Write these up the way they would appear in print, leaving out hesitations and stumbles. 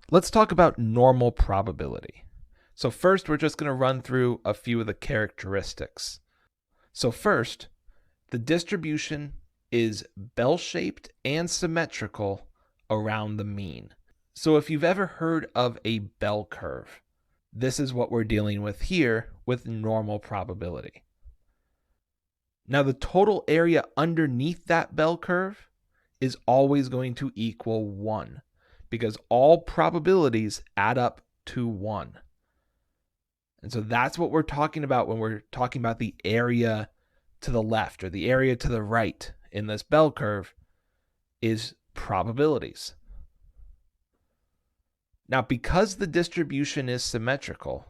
Let's talk about normal probability. So first, we're just going to run through a few of the characteristics. So first, the distribution is bell-shaped and symmetrical around the mean. So if you've ever heard of a bell curve, this is what we're dealing with here with normal probability. Now, the total area underneath that bell curve is always going to equal 1 because all probabilities add up to 1. And so that's what we're talking about when we're talking about the area to the left or the area to the right in this bell curve is probabilities. Now, because the distribution is symmetrical,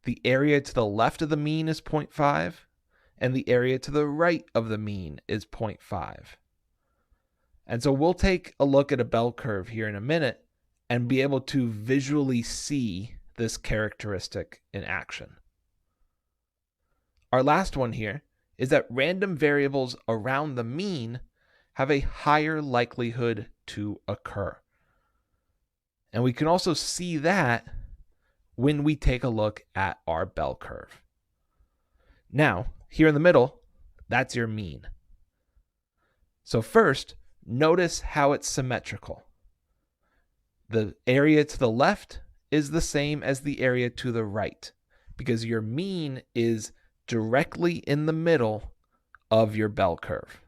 the area to the left of the mean is 0.5 and the area to the right of the mean is 0.5. And so we'll take a look at a bell curve here in a minute and be able to visually see this characteristic in action. Our last one here is that random variables around the mean have a higher likelihood to occur. And we can also see that when we take a look at our bell curve. Now, here in the middle, that's your mean. So first, notice how it's symmetrical. The area to the left is the same as the area to the right because your mean is directly in the middle of your bell curve.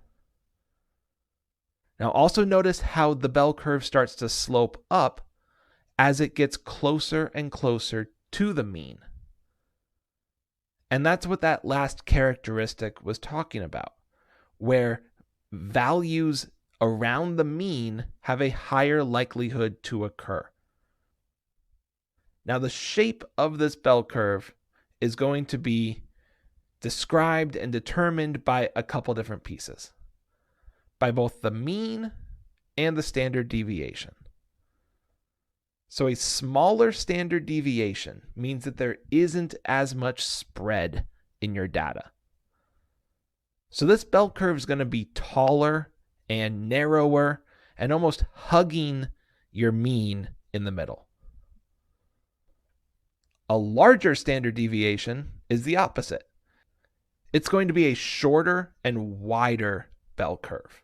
Now also notice how the bell curve starts to slope up as it gets closer and closer to the mean. And that's what that last characteristic was talking about, where values around the mean have a higher likelihood to occur. Now, the shape of this bell curve is going to be described and determined by a couple different pieces, by both the mean and the standard deviation. So a smaller standard deviation means that there isn't as much spread in your data. So this bell curve is going to be taller and narrower and almost hugging your mean in the middle. A larger standard deviation is the opposite. It's going to be a shorter and wider bell curve.